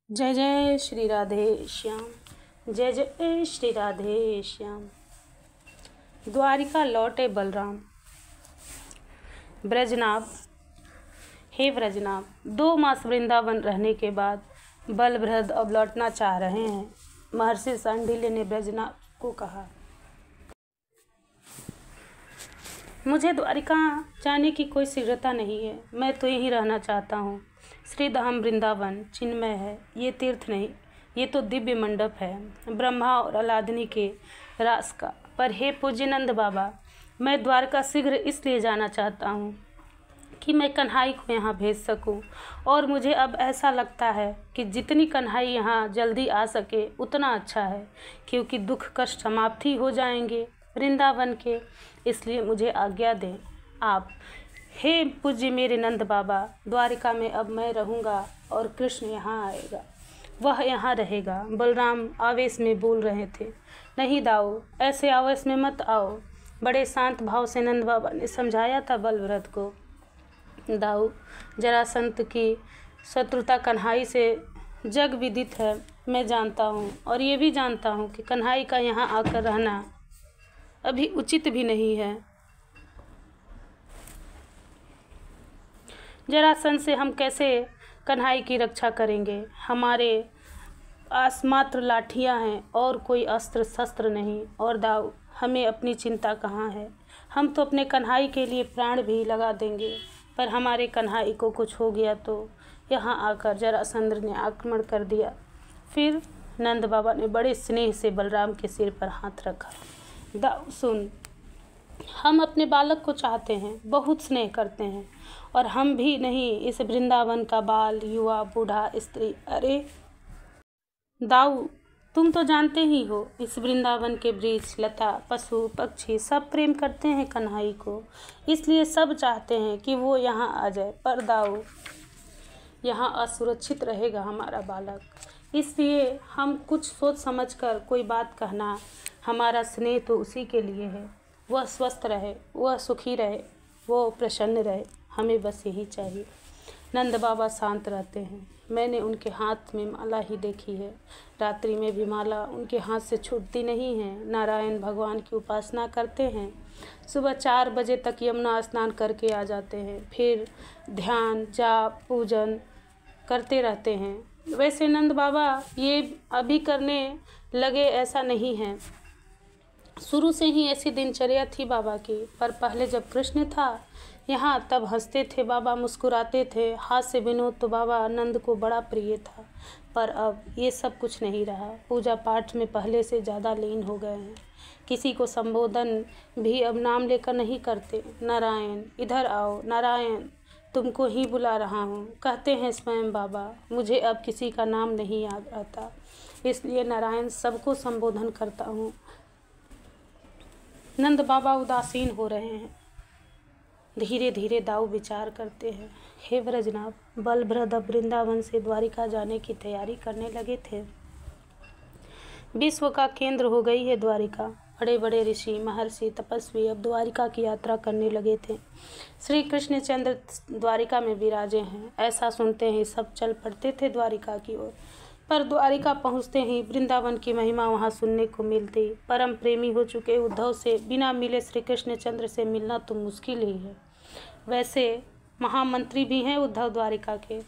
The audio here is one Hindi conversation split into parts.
जय जय श्री राधे श्याम, जय जय श्री राधे श्याम। द्वारिका लौटे बलराम। ब्रजनाभ, हे ब्रजनाभ, 2 मास वृंदावन रहने के बाद बलभद्र अब लौटना चाह रहे हैं। महर्षि शांडिल्य ने ब्रजनाभ को कहा, मुझे द्वारिका जाने की कोई शीघ्रता नहीं है, मैं तो यहीं रहना चाहता हूँ। श्री धाम वृंदावन चिन्मय है, ये तीर्थ नहीं, ये तो दिव्य मंडप है, ब्रह्मा और अलादिनी के रास का। पर हे पूज्य नंद बाबा, मैं द्वारका शीघ्र इसलिए जाना चाहता हूँ कि मैं कन्हाई को यहाँ भेज सकूँ। और मुझे अब ऐसा लगता है कि जितनी कन्हाई यहाँ जल्दी आ सके उतना अच्छा है, क्योंकि दुख कष्ट समाप्ति हो जाएंगे वृंदावन के। इसलिए मुझे आज्ञा दें आप। हे पूज्य मेरे नंद बाबा, द्वारिका में अब मैं रहूँगा और कृष्ण यहाँ आएगा, वह यहाँ रहेगा। बलराम आवेश में बोल रहे थे। नहीं दाऊ, ऐसे आवेश में मत आओ। बड़े शांत भाव से नंद बाबा ने समझाया था बलभद्र को। दाऊ, जरासंध की शत्रुता कन्हाई से जग विदित है, मैं जानता हूँ। और ये भी जानता हूँ कि कन्हाई का यहाँ आकर रहना अभी उचित भी नहीं है। जरासंध से हम कैसे कन्हाई की रक्षा करेंगे? हमारे पास मात्र लाठियाँ हैं और कोई अस्त्र शस्त्र नहीं। और दाऊ, हमें अपनी चिंता कहाँ है? हम तो अपने कन्हाई के लिए प्राण भी लगा देंगे, पर हमारे कन्हाई को कुछ हो गया तो यहाँ आकर जरासंध ने आक्रमण कर दिया। फिर नंद बाबा ने बड़े स्नेह से बलराम के सिर पर हाथ रखा। दाऊ सुन, हम अपने बालक को चाहते हैं, बहुत स्नेह करते हैं, और हम भी नहीं इस वृंदावन का बाल, युवा, बूढ़ा, स्त्री। अरे दाऊ, तुम तो जानते ही हो, इस वृंदावन के वृक्ष, लता, पशु, पक्षी सब प्रेम करते हैं कन्हाई को। इसलिए सब चाहते हैं कि वो यहाँ आ जाए। पर दाऊ, यहाँ असुरक्षित रहेगा हमारा बालक। इसलिए हम कुछ सोच समझकर कोई बात कहना। हमारा स्नेह तो उसी के लिए है, वह स्वस्थ रहे, वह सुखी रहे, वो प्रसन्न रहे, हमें बस यही चाहिए। नंद बाबा शांत रहते हैं। मैंने उनके हाथ में माला ही देखी है, रात्रि में भी माला उनके हाथ से छूटती नहीं है। नारायण भगवान की उपासना करते हैं, सुबह 4 बजे तक यमुना स्नान करके आ जाते हैं, फिर ध्यान, जाप, पूजन करते रहते हैं। वैसे नंद बाबा ये अभी करने लगे ऐसा नहीं है, शुरू से ही ऐसी दिनचर्या थी बाबा की। पर पहले जब कृष्ण था यहाँ तब हंसते थे बाबा, मुस्कुराते थे, हाथ से विनोद तो बाबा नंद को बड़ा प्रिय था। पर अब ये सब कुछ नहीं रहा। पूजा पाठ में पहले से ज़्यादा लीन हो गए हैं। किसी को संबोधन भी अब नाम लेकर नहीं करते। नारायण इधर आओ, नारायण तुमको ही बुला रहा हूँ, कहते हैं स्वयं बाबा। मुझे अब किसी का नाम नहीं याद आता, इसलिए नारायण सबको संबोधन करता हूँ। नंद बाबा उदासीन हो रहे हैं। धीरे धीरे दाऊ विचार करते हैं। हे ब्रजनाभ, बलभद्र अब वृंदावन से द्वारिका जाने की तैयारी करने लगे थे। विश्व का केंद्र हो गई है द्वारिका। बड़े बड़े ऋषि, महर्षि, तपस्वी अब द्वारिका की यात्रा करने लगे थे। श्री कृष्णचंद्र द्वारिका में विराजे हैं, ऐसा सुनते ही सब चल पड़ते थे द्वारिका की ओर। पर द्वारिका पहुँचते ही वृंदावन की महिमा वहाँ सुनने को मिलती। परम प्रेमी हो चुके उद्धव से बिना मिले श्री कृष्णचंद्र से मिलना तो मुश्किल ही है। वैसे महामंत्री भी हैं उद्धव द्वारिका के।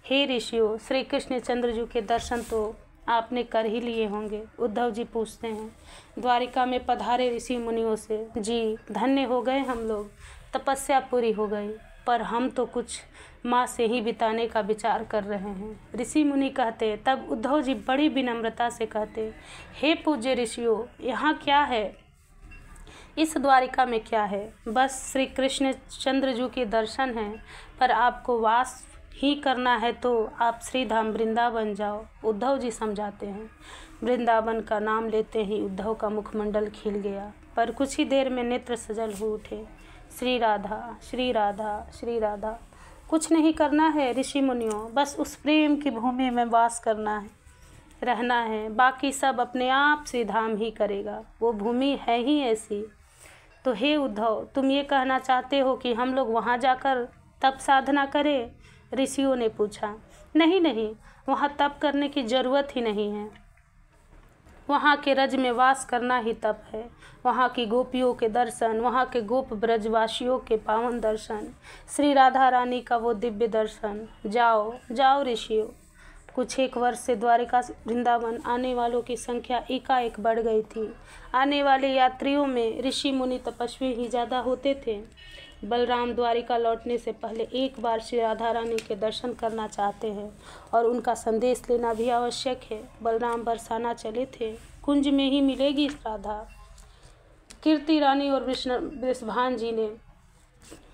हे ऋषियों, श्री कृष्णचंद्र जी के दर्शन तो आपने कर ही लिए होंगे। उद्धव जी पूछते हैं द्वारिका में पधारे ऋषि मुनियों से। जी धन्य हो गए हम लोग, तपस्या पूरी हो गई, पर हम तो कुछ माँ से ही बिताने का विचार कर रहे हैं। ऋषि मुनि कहते। तब उद्धव जी बड़ी विनम्रता से कहते, हे पूज्य ऋषियों, यहाँ क्या है? इस द्वारिका में क्या है? बस श्री कृष्णचंद्र जी के दर्शन हैं, पर आपको वास ही करना है तो आप श्रीधाम वृंदावन जाओ, उद्धव जी समझाते हैं। वृंदावन का नाम लेते ही उद्धव का मुखमंडल खिल गया, पर कुछ ही देर में नेत्र सजल हो उठे। श्री राधा, श्री राधा, श्री राधा। कुछ नहीं करना है ऋषि मुनियों, बस उस प्रेम की भूमि में वास करना है, रहना है। बाकी सब अपने आप श्रीधाम ही करेगा, वो भूमि है ही ऐसी। तो हे उद्धव, तुम ये कहना चाहते हो कि हम लोग वहाँ जाकर तप साधना करें? ऋषियों ने पूछा। नहीं नहीं, वहाँ तप करने की ज़रूरत ही नहीं है। वहाँ के रज में वास करना ही तप है। वहाँ की गोपियों के दर्शन, वहाँ के गोप ब्रजवासियों के पावन दर्शन, श्री राधा रानी का वो दिव्य दर्शन। जाओ जाओ ऋषियों। कुछ एक वर्ष से द्वारिका वृंदावन आने वालों की संख्या एकाएक बढ़ गई थी। आने वाले यात्रियों में ऋषि मुनि तपस्वी ही ज़्यादा होते थे। बलराम द्वारिका लौटने से पहले एक बार श्री राधा रानी के दर्शन करना चाहते हैं और उनका संदेश लेना भी आवश्यक है। बलराम बरसाना चले थे, कुंज में ही मिलेगी राधा। कीर्ति रानी और वृषभान जी ने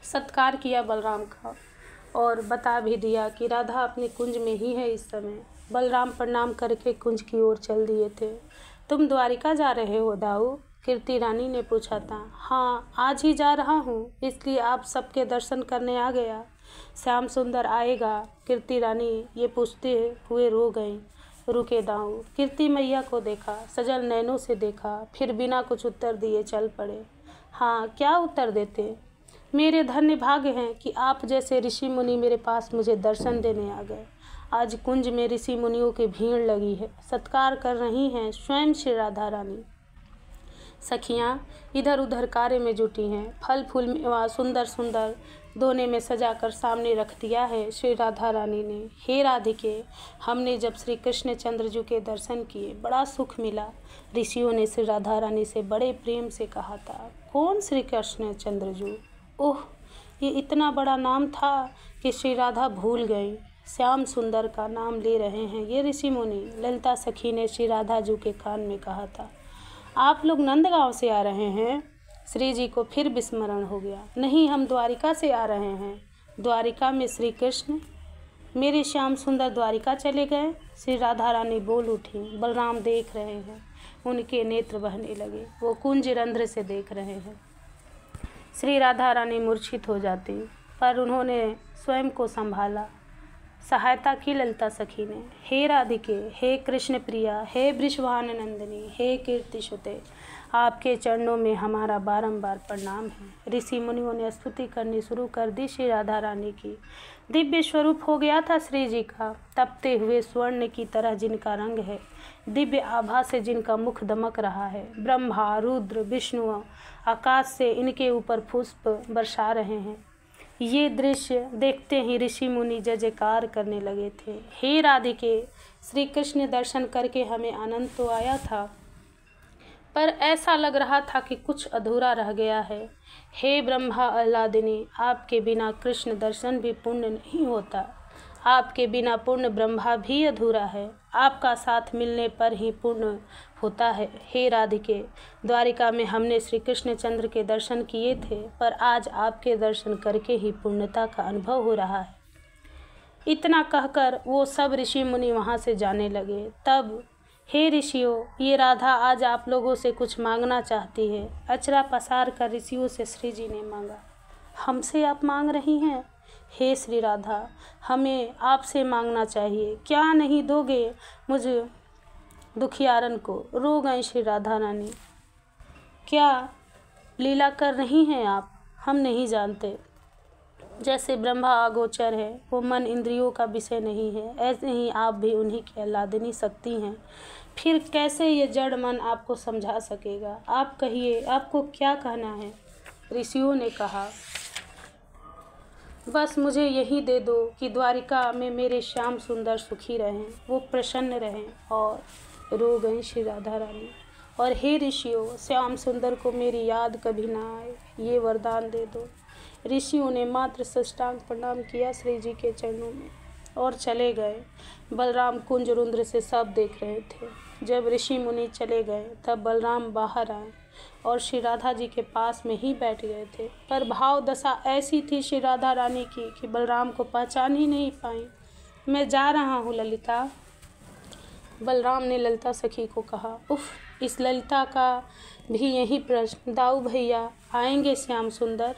सत्कार किया बलराम का और बता भी दिया कि राधा अपने कुंज में ही है इस समय। बलराम प्रणाम करके कुंज की ओर चल दिए थे। तुम द्वारिका जा रहे हो दाऊ? कीर्ति रानी ने पूछा था। हाँ, आज ही जा रहा हूँ, इसलिए आप सबके दर्शन करने आ गया। श्याम सुंदर आएगा? कीर्ति रानी ये पूछते हुए रो गई। रुके दाऊ। कीर्ति मैया को देखा, सजल नैनों से देखा, फिर बिना कुछ उत्तर दिए चल पड़े। हाँ, क्या उत्तर देते? मेरे धन्य भाग्य हैं कि आप जैसे ऋषि मुनि मेरे पास मुझे दर्शन देने आ गए। आज कुंज में ऋषि मुनियों की भीड़ लगी है, सत्कार कर रही हैं स्वयं श्री राधा रानी। सखियाँ इधर उधर कार्य में जुटी हैं। फल फूल मेवा सुंदर सुंदर दोने में सजाकर सामने रख दिया है श्री राधा रानी ने। हे राधिके, हमने जब श्री कृष्ण चंद्र जी के दर्शन किए बड़ा सुख मिला। ऋषियों ने श्री राधा रानी से बड़े प्रेम से कहा था। कौन श्री कृष्ण चंद्र जी? ओह, ये इतना बड़ा नाम था कि श्री राधा भूल गई। श्याम सुंदर का नाम ले रहे हैं ये ऋषि मुनि। ललिता सखी ने श्री राधा जी के कान में कहा था। आप लोग नंदगांव से आ रहे हैं? श्री जी को फिर विस्मरण हो गया। नहीं, हम द्वारिका से आ रहे हैं। द्वारिका में श्री कृष्ण? मेरे श्याम सुंदर द्वारिका चले गए? श्री राधा रानी बोल उठी। बलराम देख रहे हैं, उनके नेत्र बहने लगे। वो कुंज रंध्र से देख रहे हैं। श्री राधा रानी मूर्छित हो जाती, पर उन्होंने स्वयं को संभाला। सहायता की ललिता सखी ने। हे राधिके, हे कृष्ण प्रिया, हे वृषभान नंदिनी, हे कीर्ति सुते, आपके चरणों में हमारा बारंबार प्रणाम है। ऋषि मुनियों ने स्तुति करनी शुरू कर दी श्री राधा रानी की। दिव्य स्वरूप हो गया था श्री जी का, तपते हुए स्वर्ण की तरह जिनका रंग है, दिव्य आभा से जिनका मुख दमक रहा है। ब्रह्मा, रुद्र, विष्णु आकाश से इनके ऊपर पुष्प बरसा रहे हैं। ये दृश्य देखते ही ऋषि मुनि जय जयकार करने लगे थे। हे राधिके, श्री कृष्ण दर्शन करके हमें आनंद तो आया था, पर ऐसा लग रहा था कि कुछ अधूरा रह गया है। हे ब्रह्मा आह्लादिनी, आपके बिना कृष्ण दर्शन भी पूर्ण नहीं होता। आपके बिना पूर्ण ब्रह्मा भी अधूरा है। आपका साथ मिलने पर ही पूर्ण होता है। हे राधिके, द्वारिका में हमने श्री कृष्ण चंद्र के दर्शन किए थे, पर आज आपके दर्शन करके ही पूर्णता का अनुभव हो रहा है। इतना कहकर वो सब ऋषि मुनि वहाँ से जाने लगे। तब हे ऋषियों, ये राधा आज आप लोगों से कुछ मांगना चाहती है। अचरा पसार कर ऋषियों से श्री जी ने मांगा। हमसे आप मांग रही हैं? हे श्री राधा, हमें आपसे मांगना चाहिए, क्या नहीं दोगे मुझे दुखियारन को? रो गई श्री राधा रानी। क्या लीला कर रही हैं आप? हम नहीं जानते। जैसे ब्रह्मा अगोचर है, वो मन इंद्रियों का विषय नहीं है, ऐसे ही आप भी उन्हीं की आह्लादिनी शक्ति हैं। फिर कैसे ये जड़ मन आपको समझा सकेगा? आप कहिए, आपको क्या कहना है? ऋषियों ने कहा, बस मुझे यही दे दो कि द्वारिका में मेरे श्याम सुंदर सुखी रहें, वो प्रसन्न रहें। और रो गई श्री राधा रानी। और हे ऋषियों, श्याम सुंदर को मेरी याद कभी ना आए, ये वरदान दे दो। ऋषियों ने मात्र साष्टांग प्रणाम किया श्री जी के चरणों में और चले गए। बलराम कुंज रुंद्र से सब देख रहे थे। जब ऋषि मुनि चले गए तब बलराम बाहर आए और श्री राधा जी के पास में ही बैठ गए थे, पर भाव दशा ऐसी थी श्री राधा रानी की कि बलराम को पहचान ही नहीं पाई। मैं जा रहा हूँ ललिता। बलराम ने ललिता सखी को कहा। उफ, इस ललिता का भी यही प्रश्न। दाऊ भैया आएंगे श्याम सुंदर?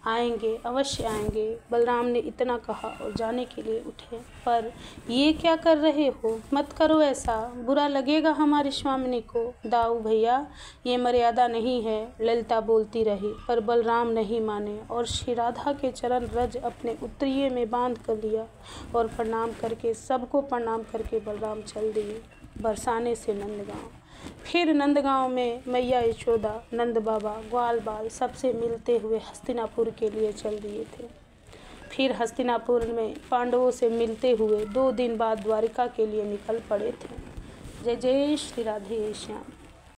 आएंगे, अवश्य आएंगे। बलराम ने इतना कहा और जाने के लिए उठे। पर ये क्या कर रहे हो, मत करो ऐसा, बुरा लगेगा हमारे स्वामिनी को। दाऊ भैया, ये मर्यादा नहीं है, ललिता बोलती रही। पर बलराम नहीं माने और श्री राधा के चरण रज अपने उत्तरीय में बांध कर लिया और प्रणाम करके, सबको प्रणाम करके बलराम चल दिए बरसाने से नंदगांव। फिर नंदगांव में मैया यशोदा, नंद बाबा, ग्वाल बाल सबसे मिलते हुए हस्तिनापुर के लिए चल दिए थे। फिर हस्तिनापुर में पांडवों से मिलते हुए 2 दिन बाद द्वारिका के लिए निकल पड़े थे। जय जय श्री राधे श्याम।